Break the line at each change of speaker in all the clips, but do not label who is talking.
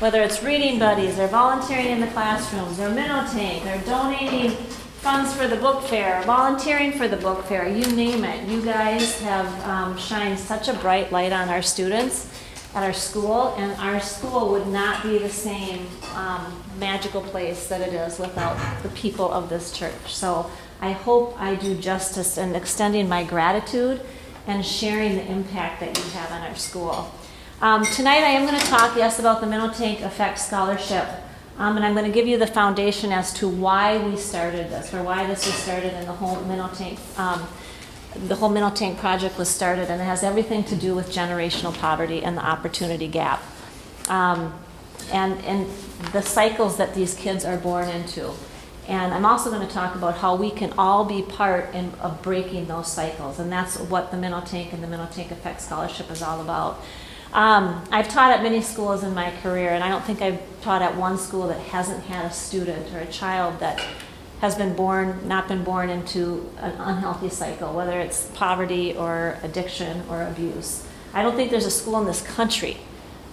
whether it's reading buddies, or volunteering in the classrooms, or Minnow Tank, or donating funds for the book fair, volunteering for the book fair, you name it. You guys have shined such a bright light on our students at our school, and our school would not be the same magical place that it is without the people of this church. So I hope I do justice in extending my gratitude and sharing the impact that you have on our school. Tonight I am going to talk, yes, about the Minnow Tank Effect Scholarship, and I'm going to give you the foundation as to why we started this, or why this was started, and the whole Minnow Tank project was started, and it has everything to do with generational poverty and the opportunity gap, and the cycles that these kids are born into. And I'm also going to talk about how we can all be part of breaking those cycles, and that's what the Minnow Tank and the Minnow Tank Effect Scholarship is all about. I've taught at many schools in my career, and I don't think I've taught at one school that hasn't had a student or a child that has not been born into an unhealthy cycle, whether it's poverty or addiction or abuse. I don't think there's a school in this country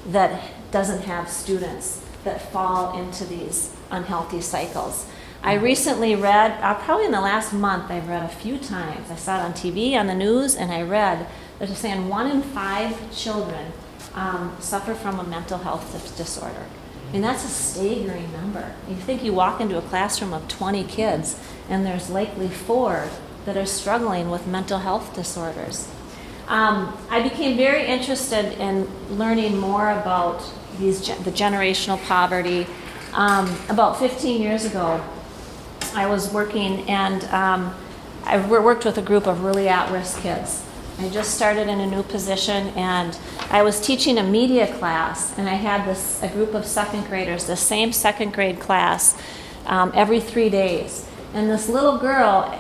that doesn't have students that fall into these unhealthy cycles. I recently read, probably in the last month, I've read a few times. I saw it on TV, on the news, and I read that they're saying 1 in 5 children suffer from a mental health disorder. I mean, that's a staggering number. You think you walk into a classroom of 20 kids, and there's likely 4 that are struggling with mental health disorders. I became very interested in learning more about the generational poverty. About 15 years ago, I was working, and I worked with a group of really at-risk kids. I just started in a new position, and I was teaching a media class, and I had a group of second graders, the same second grade class, every 3 days. And this little girl,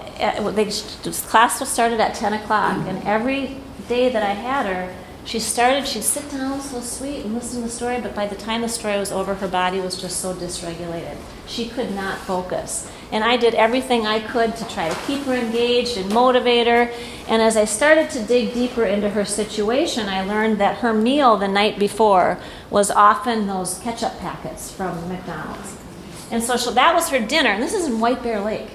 this class was started at 10 o'clock, and every day that I had her, she'd sit down so sweet and listen to the story, but by the time the story was over, her body was just so dysregulated. She could not focus. And I did everything I could to try to keep her engaged and motivate her. And as I started to dig deeper into her situation, I learned that her meal the night before was often those ketchup packets from McDonald's. And so that was her dinner, and this is in White Bear Lake.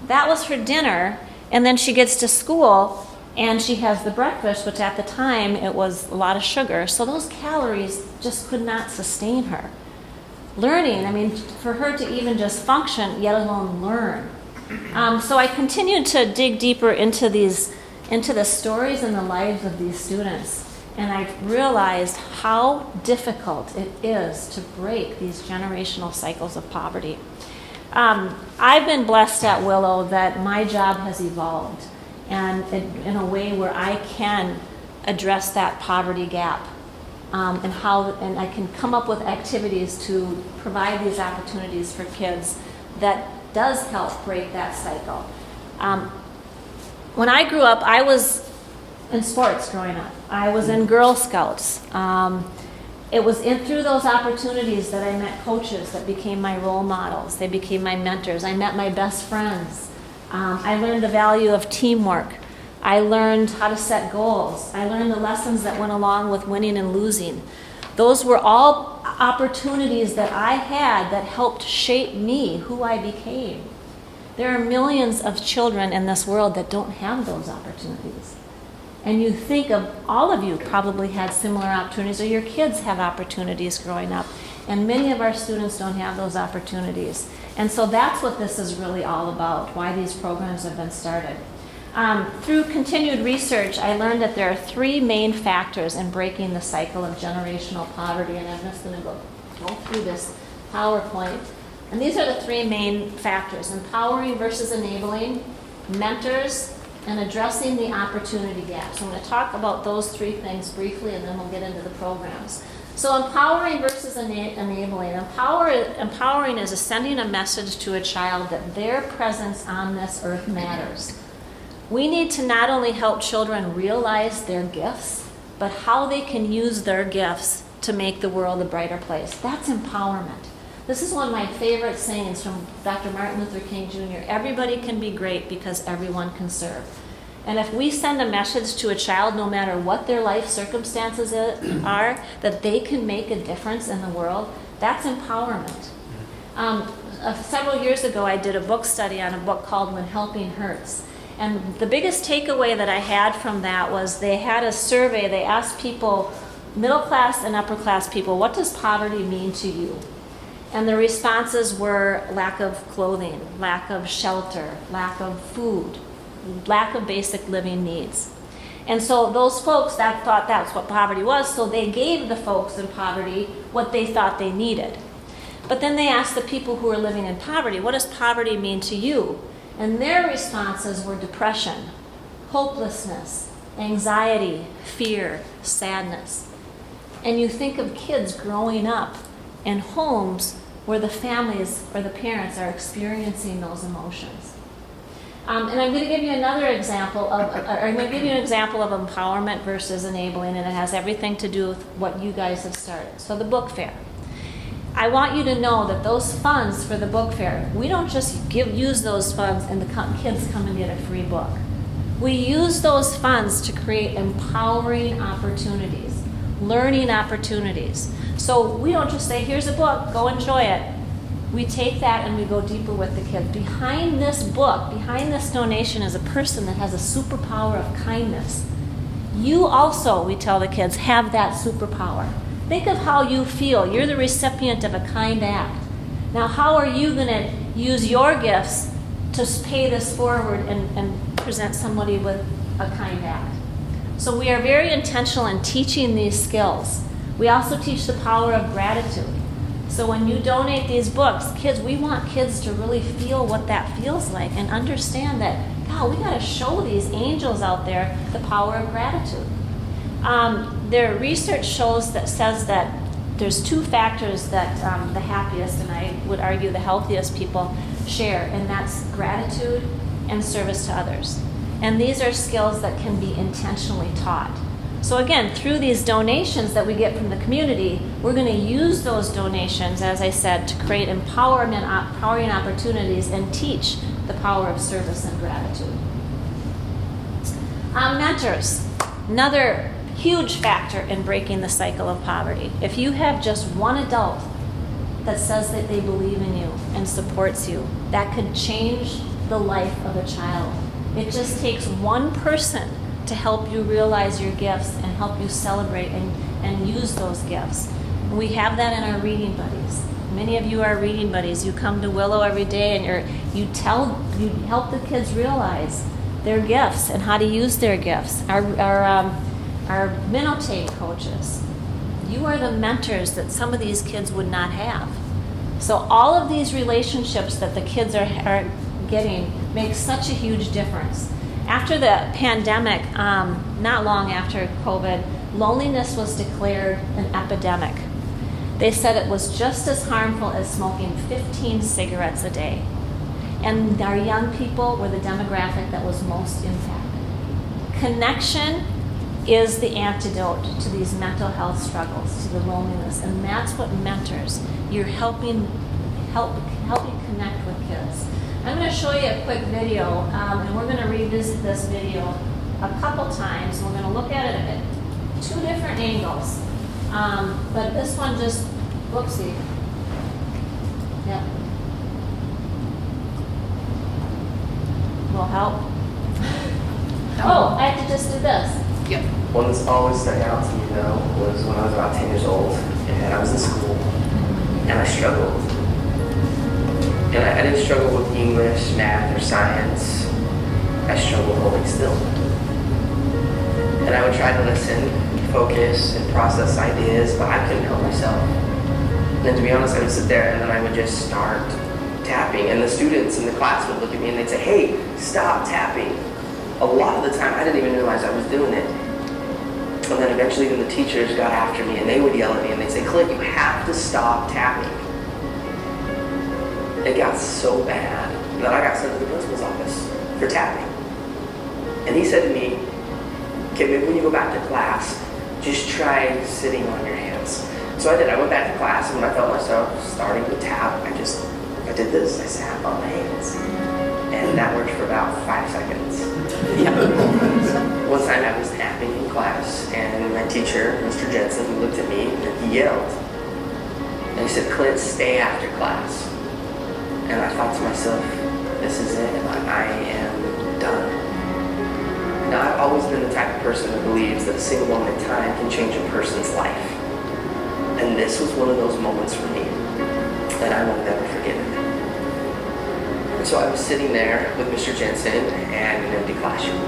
That was her dinner, and then she gets to school, and she has the breakfast, which at the time it was a lot of sugar. So those calories just could not sustain her. Learning, I mean, for her to even just function, yet alone learn. So I continued to dig deeper into the stories and the lives of these students. And I realized how difficult it is to break these generational cycles of poverty. I've been blessed at Willow that my job has evolved, and in a way where I can address that poverty gap, and I can come up with activities to provide these opportunities for kids that does help break that cycle. When I grew up, I was in sports growing up. I was in Girl Scouts. It was through those opportunities that I met coaches that became my role models. They became my mentors. I met my best friends. I learned the value of teamwork. I learned how to set goals. I learned the lessons that went along with winning and losing. Those were all opportunities that I had that helped shape me, who I became. There are millions of children in this world that don't have those opportunities. And you think of all of you probably had similar opportunities, or your kids have opportunities growing up. And many of our students don't have those opportunities. And so that's what this is really all about, why these programs have been started. Through continued research, I learned that there are 3 main factors in breaking the cycle of generational poverty, and I'm just going to go through this PowerPoint. And these are the 3 main factors: empowering versus enabling, mentors, and addressing the opportunity gap. So I'm going to talk about those 3 things briefly, and then we'll get into the programs. So empowering versus enabling. Empowering is sending a message to a child that their presence on this earth matters. We need to not only help children realize their gifts, but how they can use their gifts to make the world a brighter place. That's empowerment. This is one of my favorite sayings from Dr. Martin Luther King Jr. Everybody can be great because everyone can serve. And if we send a message to a child, no matter what their life circumstances are, that they can make a difference in the world, that's empowerment. Several years ago, I did a book study on a book called When Helping Hurts. And the biggest takeaway that I had from that was they had a survey. They asked people, middle class and upper class people, what does poverty mean to you? And the responses were lack of clothing, lack of shelter, lack of food, lack of basic living needs. And so those folks that thought that's what poverty was, so they gave the folks in poverty what they thought they needed. But then they asked the people who were living in poverty, what does poverty mean to you? And their responses were depression, hopelessness, anxiety, fear, sadness. And you think of kids growing up in homes where the families or the parents are experiencing those emotions. And I'm going to give you another example of, I'm going to give you an example of empowerment versus enabling, and it has everything to do with what you guys have started. So the book fair. I want you to know that those funds for the book fair, we don't just use those funds and the kids come and get a free book. We use those funds to create empowering opportunities, learning opportunities. So we don't just say, here's a book, go enjoy it. We take that and we go deeper with the kids. Behind this book, behind this donation is a person that has a superpower of kindness. You also, we tell the kids, have that superpower. Think of how you feel. You're the recipient of a kind act. Now, how are you going to use your gifts to pay this forward and present somebody with a kind act? So we are very intentional in teaching these skills. We also teach the power of gratitude. So when you donate these books, kids, we want kids to really feel what that feels like and understand that, God, we got to show these angels out there the power of gratitude. Their research says that there's two factors that the happiest, and I would argue the healthiest people share, and that's gratitude and service to others. And these are skills that can be intentionally taught. So again, through these donations that we get from the community, we're going to use those donations, as I said, to create empowering opportunities and teach the power of service and gratitude. Mentors, another huge factor in breaking the cycle of poverty. If you have just one adult that says that they believe in you and supports you, that could change the life of a child. It just takes one person to help you realize your gifts and help you celebrate and use those gifts. And we have that in our reading buddies. Many of you are reading buddies. You come to Willow every day and you help the kids realize their gifts and how to use their gifts. Our Minnow Tank coaches, you are the mentors that some of these kids would not have. So all of these relationships that the kids are getting make such a huge difference. After the pandemic, not long after COVID, loneliness was declared an epidemic. They said it was just as harmful as smoking 15 cigarettes a day. And our young people were the demographic that was most impacted. Connection is the antidote to these mental health struggles, to the loneliness, and that's what mentors. You're helping connect with kids. I'm going to show you a quick video, and we're going to revisit this video a couple times. We're going to look at it at two different angles, but this one just, whoopsie. Yep. Will help. Oh, I have to just do this.
Yep. One that's always stuck out to me, though, was when I was about 10 years old, and I was in school, and I struggled. And I didn't struggle with English, math, or science. I struggled holding still. And I would try to listen, focus, and process ideas, but I couldn't help myself. And to be honest, I would sit there, and then I would just start tapping, and the students in the class would look at me, and they'd say, "Hey, stop tapping." A lot of the time, I didn't even realize I was doing it. And then eventually even the teachers got after me and they would yell at me and they'd say, "Clint, you have to stop tapping." It got so bad that I got sent to the principal's office for tapping. And he said to me, "Okay, maybe when you go back to class, just try sitting on your hands." So I did. I went back to class, and when I felt myself starting to tap, I did this. I sat on my hands. And that worked for about 5 seconds. Yeah. One time I was napping in class, and my teacher, Mr. Jensen, he looked at me and he yelled. And he said, "Clint, stay after class." And I thought to myself, this is it. I am done. Now, I've always been the type of person that believes that a single moment in time can change a person's life. And this was one of those moments for me that I will never forget it. And so I was sitting there with Mr. Jensen and an empty classroom.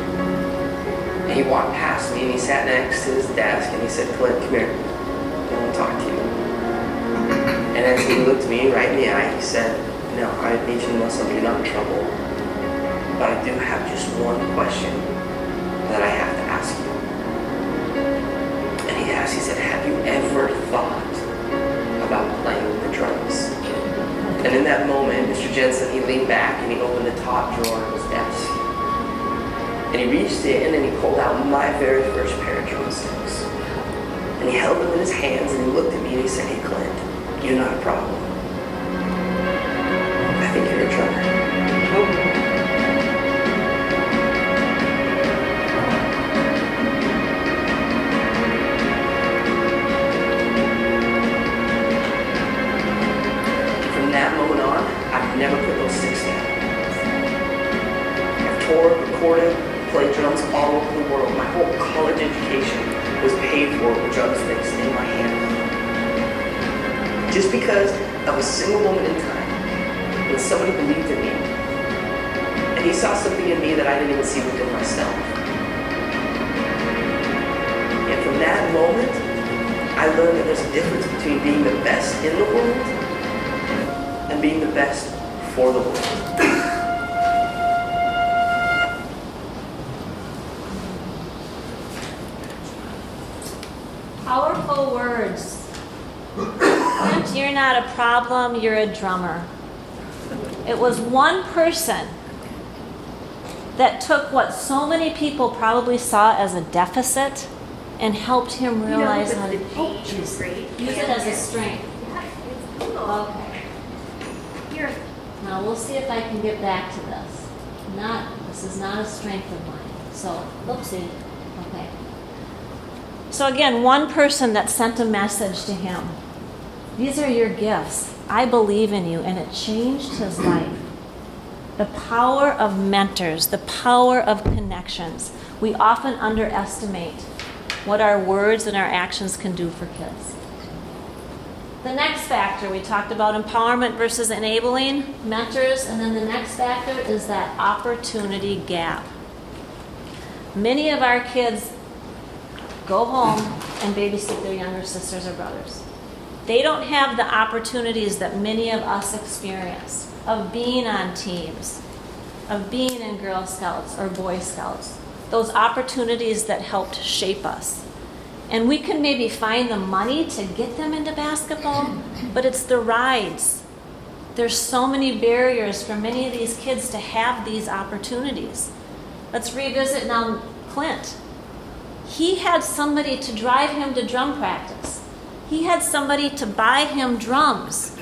And he walked past me and he sat next to his desk and he said, "Clint, come here. I want to talk to you." And as he looked me right in the eye, he said, "No, I need you to know something. You're not in trouble. But I do have just one question that I have to ask you." And he asked, he said, "Have you ever thought about playing the drums?" And in that moment, Mr. Jensen, he leaned back and he opened the top drawer of his desk. And he reached in and he pulled out my very first pair of drumsticks. And he held them in his hands and he looked at me and he said, "Hey, Clint, you're not a problem. I think you're a drummer." From that moment on, I've never put those sticks down. I've toured, recorded, played drums all over the world. My whole college education was paid for with drumsticks in my hand. Just because of a single moment in time when somebody believed in me and he saw something in me that I didn't even see within myself. And from that moment, I learned that there's a difference between being the best in the world and being the best for the world.
Powerful words. Clint, you're not a problem, you're a drummer. It was one person that took what so many people probably saw as a deficit and helped him realize how to use it as a strength. Okay. Here. Now we'll see if I can get back to this. This is not a strength of mine. So, oopsie. Okay. So again, one person that sent a message to him. These are your gifts. I believe in you, and it changed his life. The power of mentors, the power of connections. We often underestimate what our words and our actions can do for kids. The next factor, we talked about empowerment versus enabling, mentors, and then the next factor is that opportunity gap. Many of our kids go home and babysit their younger sisters or brothers. They don't have the opportunities that many of us experience of being on teams, of being in Girl Scouts or Boy Scouts, those opportunities that helped shape us. And we can maybe find the money to get them into basketball, but it's the rides. There's so many barriers for many of these kids to have these opportunities. Let's revisit now Clint. He had somebody to drive him to drum practice. He had somebody to buy him drums.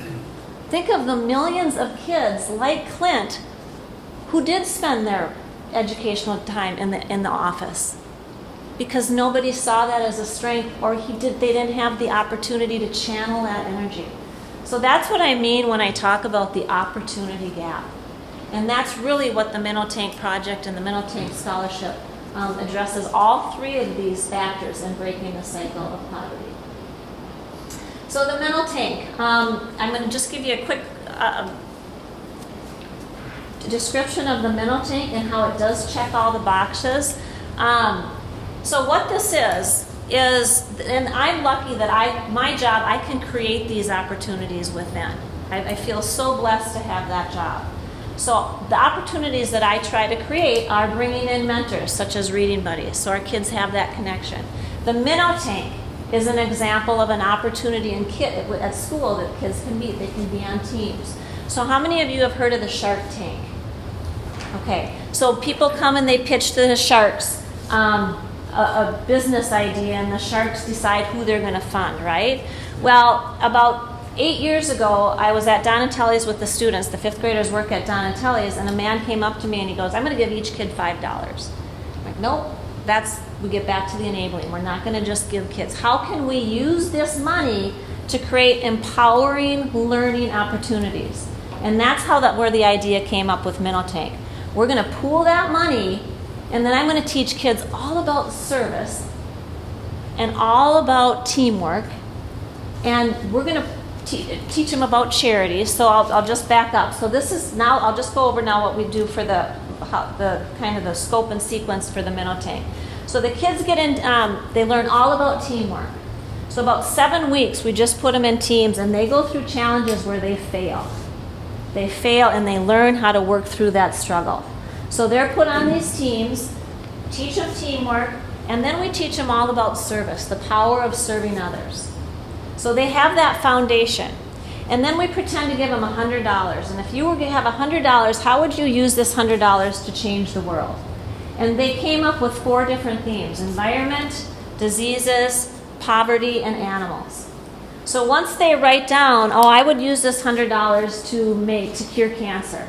Think of the millions of kids like Clint who did spend their educational time in the office because nobody saw that as a strength, or they didn't have the opportunity to channel that energy. So that's what I mean when I talk about the opportunity gap. And that's really what the Minnow Tank Project and the Minnow Tank Scholarship addresses, all three of these factors in breaking the cycle of poverty. So the Minnow Tank, I'm going to just give you a quick description of the Minnow Tank and how it does check all the boxes. So what this is, and I'm lucky that my job, I can create these opportunities within. I feel so blessed to have that job. So the opportunities that I try to create are bringing in mentors, such as reading buddies, so our kids have that connection. The Minnow Tank is an example of an opportunity at school that kids can meet. They can be on teams. So how many of you have heard of the Shark Tank? Okay, so people come and they pitch to the sharks a business idea, and the sharks decide who they're going to fund, right? Well, about 8 years ago, I was at Donatelli's with the students. The fifth graders work at Donatelli's, and a man came up to me and he goes, "I'm going to give each kid $5. I'm like, "Nope, we get back to the enabling. We're not going to just give kids. How can we use this money to create empowering learning opportunities? And that's where the idea came up with Minnow Tank. We're going to pool that money, and then I'm going to teach kids all about service and all about teamwork, and we're going to teach them about charities. So I'll just back up. So this is now, I'll just go over now what we do for the kind of the scope and sequence for the Minnow Tank. So the kids get in, they learn all about teamwork. So about 7 weeks, we just put them in teams, and they go through challenges where they fail. They fail, and they learn how to work through that struggle. So they're put on these teams, teach them teamwork, and then we teach them all about service, the power of serving others. So they have that foundation. And then we pretend to give them $100. And if you were to have $100, how would you use this $100 to change the world? And they came up with 4 different themes: environment, diseases, poverty, and animals. So once they write down, I would use this $100 to cure cancer.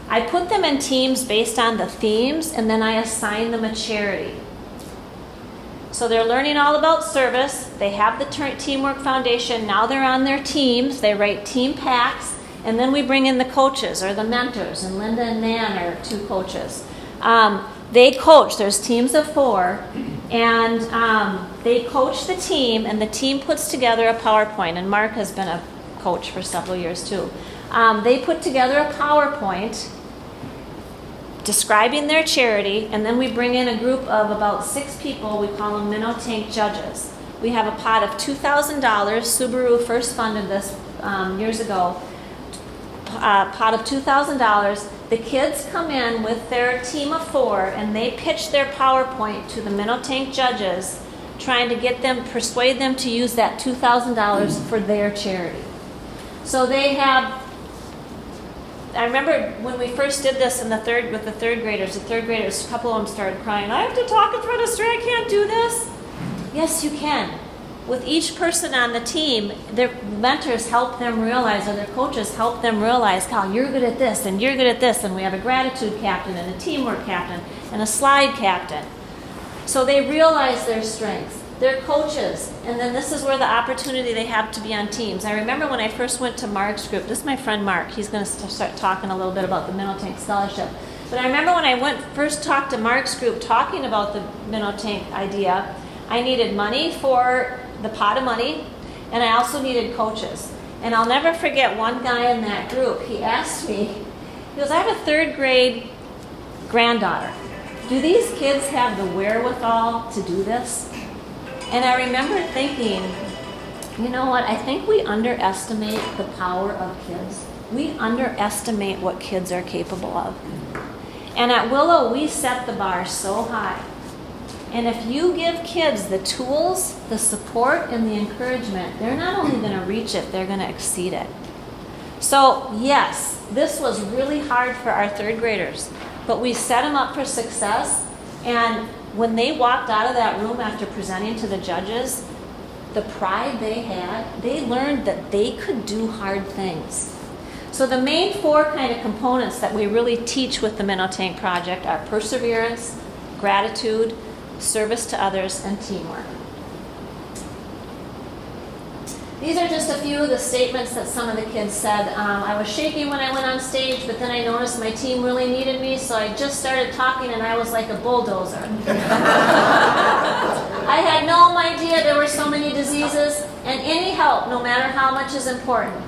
I put them in teams based on the themes, and then I assign them a charity. So they're learning all about service. They have the teamwork foundation. Now they're on their teams. They write team packs, and then we bring in the coaches or the mentors, and Linda and Nan are 2 coaches. They coach. There's teams of 4, and they coach the team, and the team puts together a PowerPoint, and Mark has been a coach for several years too. They put together a PowerPoint describing their charity, and then we bring in a group of about 6 people. We call them Minnow Tank judges. We have a pot of $2,000. Subaru first funded this years ago. Pot of $2,000. The kids come in with their team of 4, and they pitch their PowerPoint to the Minnow Tank judges, trying to persuade them to use that $2,000 for their charity. So they have, I remember when we first did this with the third graders, a couple of them started crying, "I have to talk in front of straight, I can't do this." Yes, you can. With each person on the team, their mentors help them realize, or their coaches help them realize, "Cal, you're good at this, and you're good at this," and we have a gratitude captain, and a teamwork captain, and a slide captain. So they realize their strengths. They're coaches, and then this is where the opportunity they have to be on teams. I remember when I first went to Mark's group, this is my friend Mark, he's going to start talking a little bit about the Minnow Tank Scholarship. But I remember when I first talked to Mark's group talking about the Minnow Tank idea, I needed money for the pot of money, and I also needed coaches. And I'll never forget one guy in that group, he asked me, he goes, "I have a 3rd grade granddaughter. Do these kids have the wherewithal to do this?" And I remember thinking, you know what, I think we underestimate the power of kids. We underestimate what kids are capable of. And at Willow, we set the bar so high. And if you give kids the tools, the support, and the encouragement, they're not only going to reach it, they're going to exceed it. So yes, this was really hard for our 3rd graders, but we set them up for success. And when they walked out of that room after presenting to the judges, the pride they had, they learned that they could do hard things. So the main 4 kind of components that we really teach with the Minnow Tank Project are perseverance, gratitude, service to others, and teamwork. These are just a few of the statements that some of the kids said. "I was shaking when I went on stage, but then I noticed my team really needed me, so I just started talking and I was like a bulldozer." "I had no idea there were so many diseases, and any help, no matter how much, is important.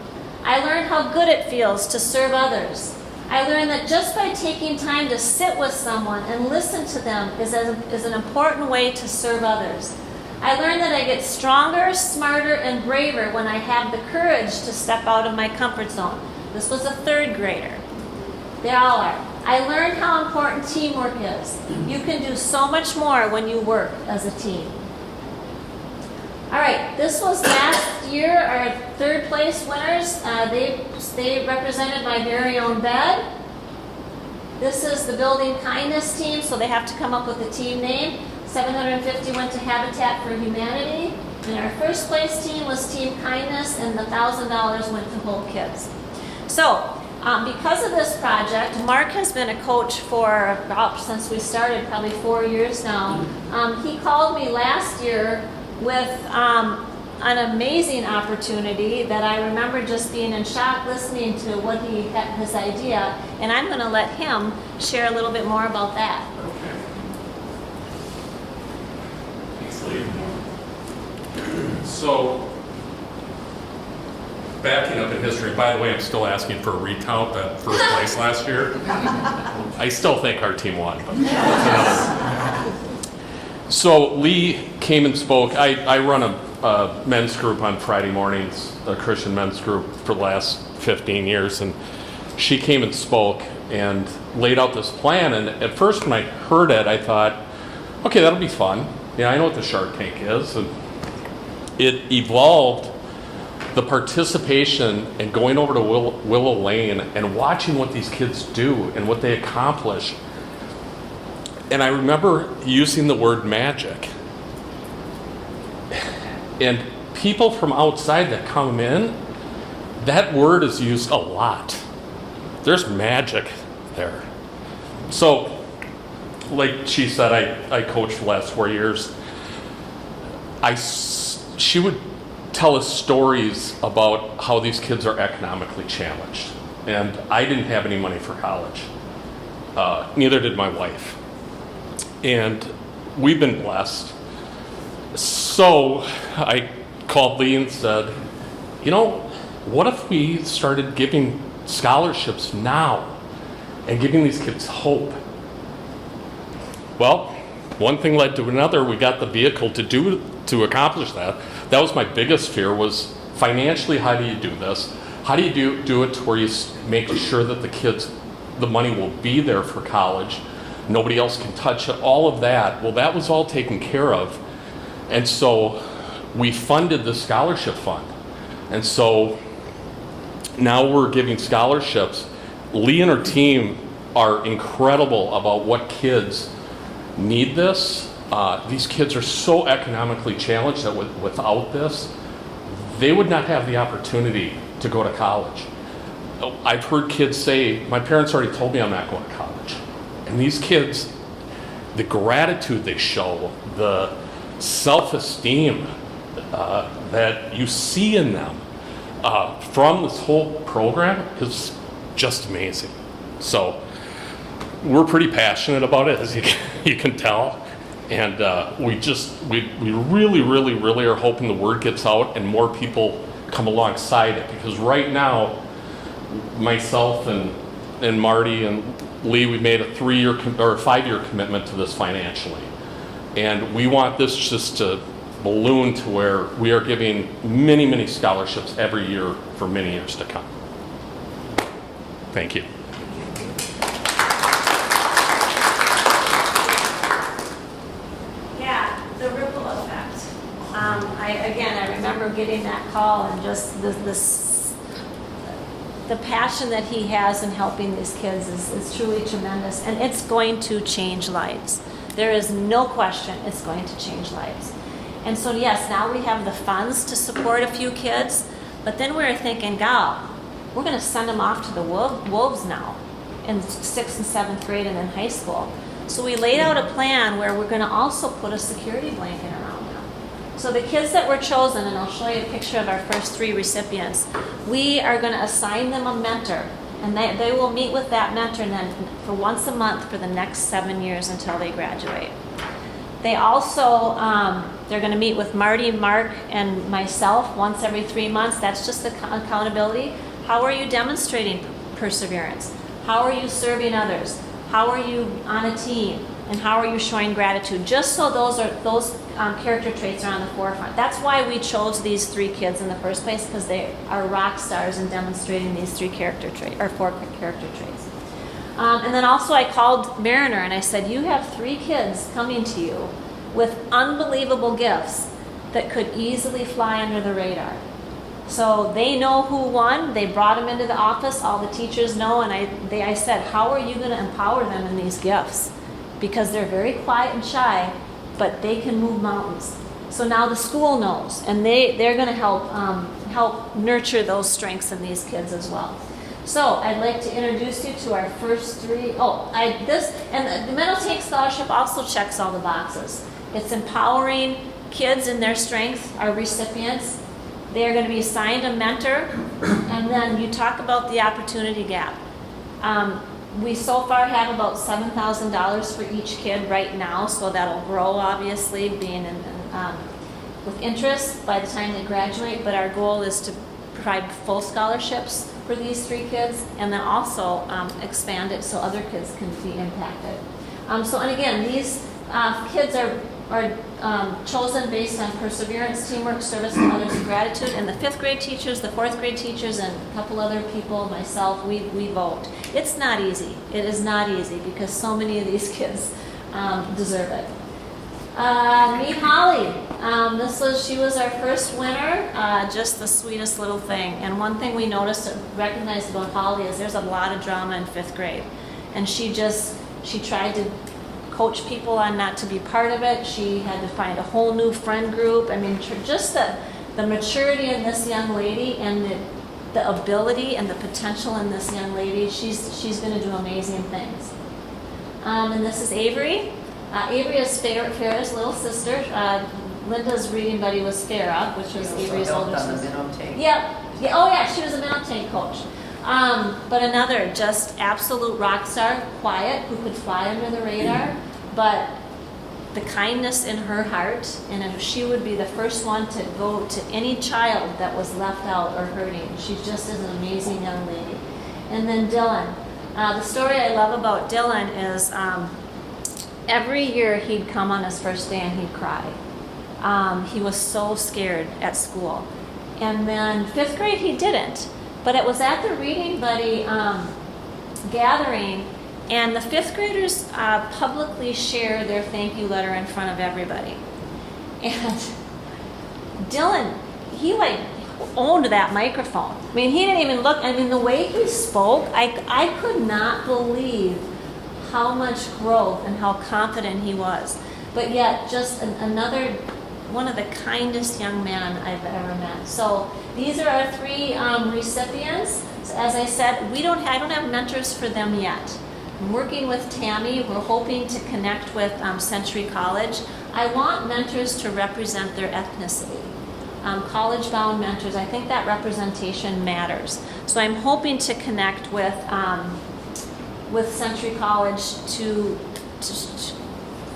I learned how good it feels to serve others. I learned that just by taking time to sit with someone and listen to them is an important way to serve others. I learned that I get stronger, smarter, and braver when I have the courage to step out of my comfort zone." This was a 3rd grader. They all are. "I learned how important teamwork is. You can do so much more when you work as a team." All right, this was last year, our 3rd place winners. They represented my very own bed. This is the Building Kindness team, so they have to come up with a team name. 750 went to Habitat for Humanity, and our 1st place team was Team Kindness, and the $1,000 went to Whole Kids. So Because of this project, Mark has been a coach for since we started, probably 4 years now. He called me last year with an amazing opportunity that I remember just being in shock listening to what he had, his idea, and I'm going to let him share a little bit more about that.
Okay. Thanks, Leigh. So, backing up in history, by the way, I'm still asking for a recount at first place last year. I still think our team won. So Leigh came and spoke. I run a men's group on Friday mornings, a Christian men's group for the last 15 years, and she came and spoke and laid out this plan. And at first when I heard it, I thought, okay, that'll be fun. Yeah, I know what the Shark Tank is. And it evolved the participation and going over to Willow Lane and watching what these kids do and what they accomplish. And I remember using the word magic. And people from outside that come in, that word is used a lot. There's magic there. So, like she said, I coached for the last 4 years. She would tell us stories about how these kids are economically challenged. And I didn't have any money for college. Neither did my wife. And we've been blessed. So I called Leigh and said, you know, what if we started giving scholarships now and giving these kids hope? Well, one thing led to another. We got the vehicle to accomplish that. That was my biggest fear, was financially, how do you do this? How do you do it to where you make sure that the money will be there for college, nobody else can touch it, all of that. Well, that was all taken care of. And so we funded the scholarship fund. And so now we're giving scholarships. Leigh and her team are incredible about what kids need this. These kids are so economically challenged that without this, they would not have the opportunity to go to college. I've heard kids say, my parents already told me I'm not going to college. And these kids, the gratitude they show, the self-esteem that you see in them from this whole program is just amazing. So we're pretty passionate about it, as you can tell. And we really, really, really are hoping the word gets out and more people come alongside it. Because right now, myself and Marty and Leigh, we've made a 3-year or a 5-year commitment to this financially. And we want this just to balloon to where we are giving many, many scholarships every year for many years to come. Thank you.
Yeah, the ripple effect. I remember getting that call and just the passion that he has in helping these kids is truly tremendous, and it's going to change lives. There is no question it's going to change lives. And so yes, now we have the funds to support a few kids, but then we're thinking, God, we're going to send them off to the wolves now in 6th and 7th grade and then high school. So we laid out a plan where we're going to also put a security blanket around them. So the kids that were chosen, and I'll show you a picture of our first 3 recipients, we are going to assign them a mentor, and they will meet with that mentor and then for once a month for the next 7 years until they graduate. They also, they're going to meet with Marty, Mark, and myself once every 3 months. That's just accountability. How are you demonstrating perseverance? How are you serving others? How are you on a team? And how are you showing gratitude? Just so those character traits are on the forefront. That's why we chose these 3 kids in the first place, because they are rock stars in demonstrating these 4 character traits. And then also I called Mariner and I said, you have 3 kids coming to you with unbelievable gifts that could easily fly under the radar. So they know who won. They brought them into the office. All the teachers know. And I said, how are you going to empower them in these gifts? Because they're very quiet and shy, but they can move mountains. So now the school knows, and they're going to help nurture those strengths in these kids as well. So I'd like to introduce you to our first three. The Minnow Tank Scholarship also checks all the boxes. It's empowering kids in their strength, our recipients. They are going to be assigned a mentor, and then you talk about the opportunity gap. We so far have about $7,000 for each kid right now, so that'll grow obviously, with interest by the time they graduate. But our goal is to provide full scholarships for these three kids, and then also expand it so other kids can be impacted. And again, these kids are chosen based on perseverance, teamwork, service to others, and gratitude. And the 5th grade teachers, the 4th grade teachers, and a couple other people, myself, we vote. It's not easy. It is not easy because so many of these kids deserve it. Meet Holly. She was our first winner. Just the sweetest little thing. And one thing we recognized about Holly is there's a lot of drama in 5th grade, and she tried to coach people on not to be part of it. She had to find a whole new friend group. I mean, just the maturity in this young lady and the ability and the potential in this young lady, she's going to do amazing things. And this is Avery. Avery is Farrah's little sister. Linda's reading buddy was Farrah, which was Avery's older sister. Yeah. She was a Minnow Tank coach. But another just absolute rock star, quiet, who could fly under the radar, but the kindness in her heart, and if she would be the first one to go to any child that was left out or hurting. She just is an amazing young lady. And then Dylan. The story I love about Dylan is every year he'd come on his first day and he'd cry. He was so scared at school. And then 5th grade he didn't. But it was at the Reading Buddy gathering, and the 5th graders publicly share their thank you letter in front of everybody. And Dylan, he owned that microphone. I mean, he didn't even look. I mean, the way he spoke, I could not believe how much growth and how confident he was. But yet, just another one of the kindest young men I've ever met. So these are our three recipients. So as I said, I don't have mentors for them yet. I'm working with Tammy. We're hoping to connect with Century College. I want mentors to represent their ethnicity. College-bound mentors, I think that representation matters. So I'm hoping to connect with Century College to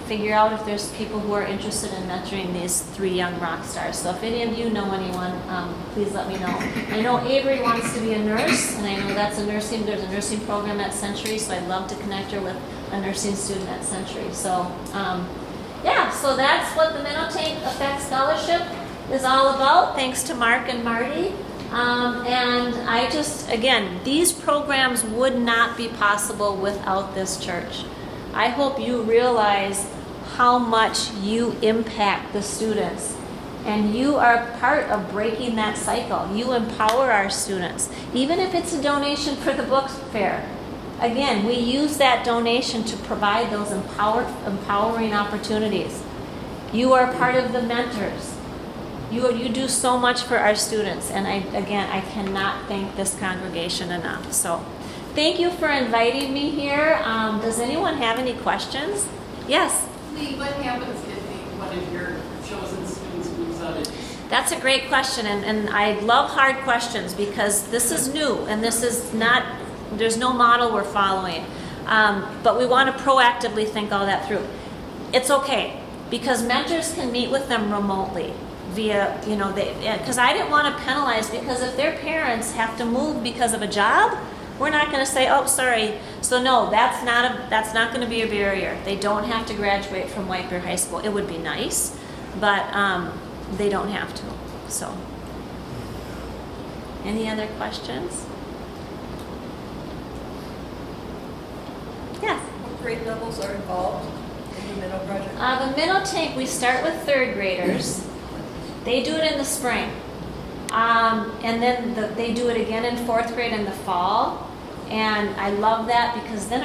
figure out if there's people who are interested in mentoring these three young rock stars. So if any of you know anyone, please let me know. I know Avery wants to be a nurse, and I know there's a nursing program at Century, so I'd love to connect her with a nursing student at Century. So so that's what the Minnow Tank Effect Scholarship is all about, thanks to Mark and Marty. And again, these programs would not be possible without this church. I hope you realize how much you impact the students, and you are part of breaking that cycle. You empower our students, even if it's a donation for the book fair. Again, we use that donation to provide those empowering opportunities. You are part of the mentors. You do so much for our students, and I cannot thank this congregation enough. So thank you for inviting me here. Does anyone have any questions? Yes?
Leigh, what happens if one of your chosen students moves out?
That's a great question, and I love hard questions because this is new, and this is not, there's no model we're following. But we want to proactively think all that through. It's okay, because mentors can meet with them remotely via, because I didn't want to penalize, because if their parents have to move because of a job, we're not going to say, oh, sorry. So no, that's not going to be a barrier. They don't have to graduate from White Bear High School. It would be nice, but they don't have to. So, any other questions? Yes?
What grade levels are involved in the Minnow project?
The Minnow Tank, we start with 3rd graders. They do it in the spring. And then they do it again in 4th grade in the fall. And I love that because then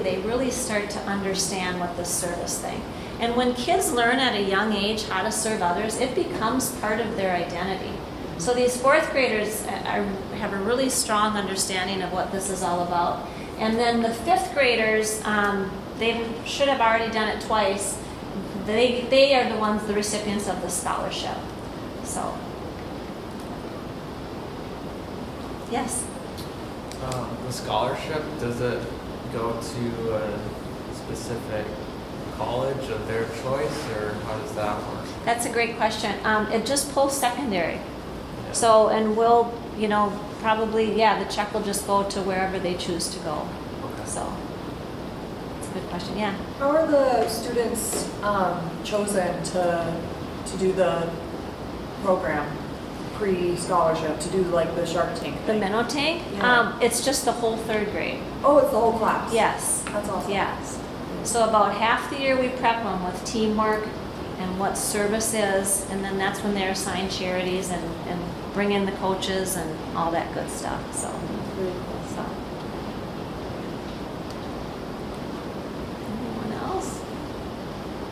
they really start to understand what the service thing. And when kids learn at a young age how to serve others, it becomes part of their identity. So these 4th graders have a really strong understanding of what this is all about. And then the fifth graders, they should have already done it twice. They are the ones, the recipients of the scholarship. So, yes.
The scholarship, does it go to a specific college of their choice, or how does that work?
That's a great question. It just post-secondary.
Yeah.
So, and we'll, probably, the check will just go to wherever they choose to go.
Okay.
So, it's a good question, yeah.
How are the students chosen to do the program pre-scholarship, to do like the Shark Tank
The
thing?
Minnow Tank,
Yeah.
it's just the whole third grade.
Oh, it's the whole class?
Yes.
That's awesome.
Yes. So about half the year we prep them with teamwork and what service is, and then that's when they're assigned charities and bring in the coaches and all that good stuff. So, anyone else?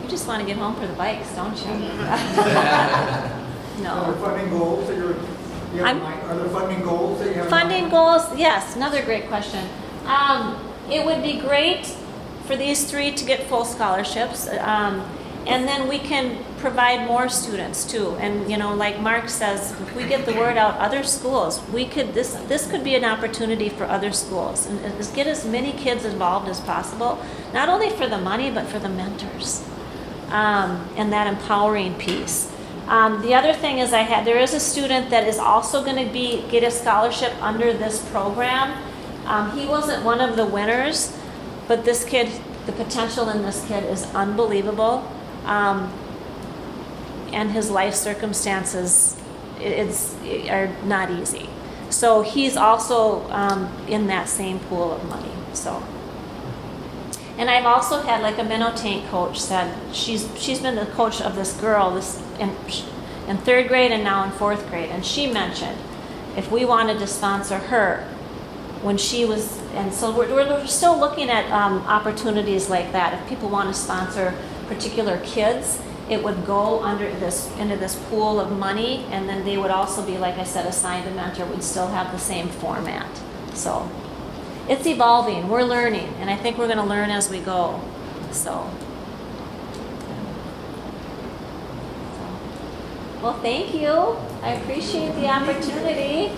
You just want to get home for the bikes, don't you?
Are
No.
there funding goals that you have
I'm-
in mind? Are there funding goals that you have in
Funding
mind?
goals, yes, another great question. It would be great for these three to get full scholarships, and then we can provide more students too. And like Mark says, if we get the word out, other schools, this could be an opportunity for other schools, and just get as many kids involved as possible, not only for the money but for the mentors, and that empowering piece. The other thing is there is a student that is also going to get a scholarship under this program. He wasn't one of the winners, but this kid, the potential in this kid is unbelievable. And his life circumstances are not easy. So he's also in that same pool of money. So. And I've also had like a Minnow Tank coach said she's been the coach of this girl in third grade and now in fourth grade, and she mentioned if we wanted to sponsor her when she was, and so we're still looking at opportunities like that. If people want to sponsor particular kids, it would go into this pool of money, and then they would also be, like I said, assigned a mentor. We'd still have the same format. So. It's evolving. We're learning, and I think we're going to learn as we go. So, well, thank you. I appreciate the opportunity.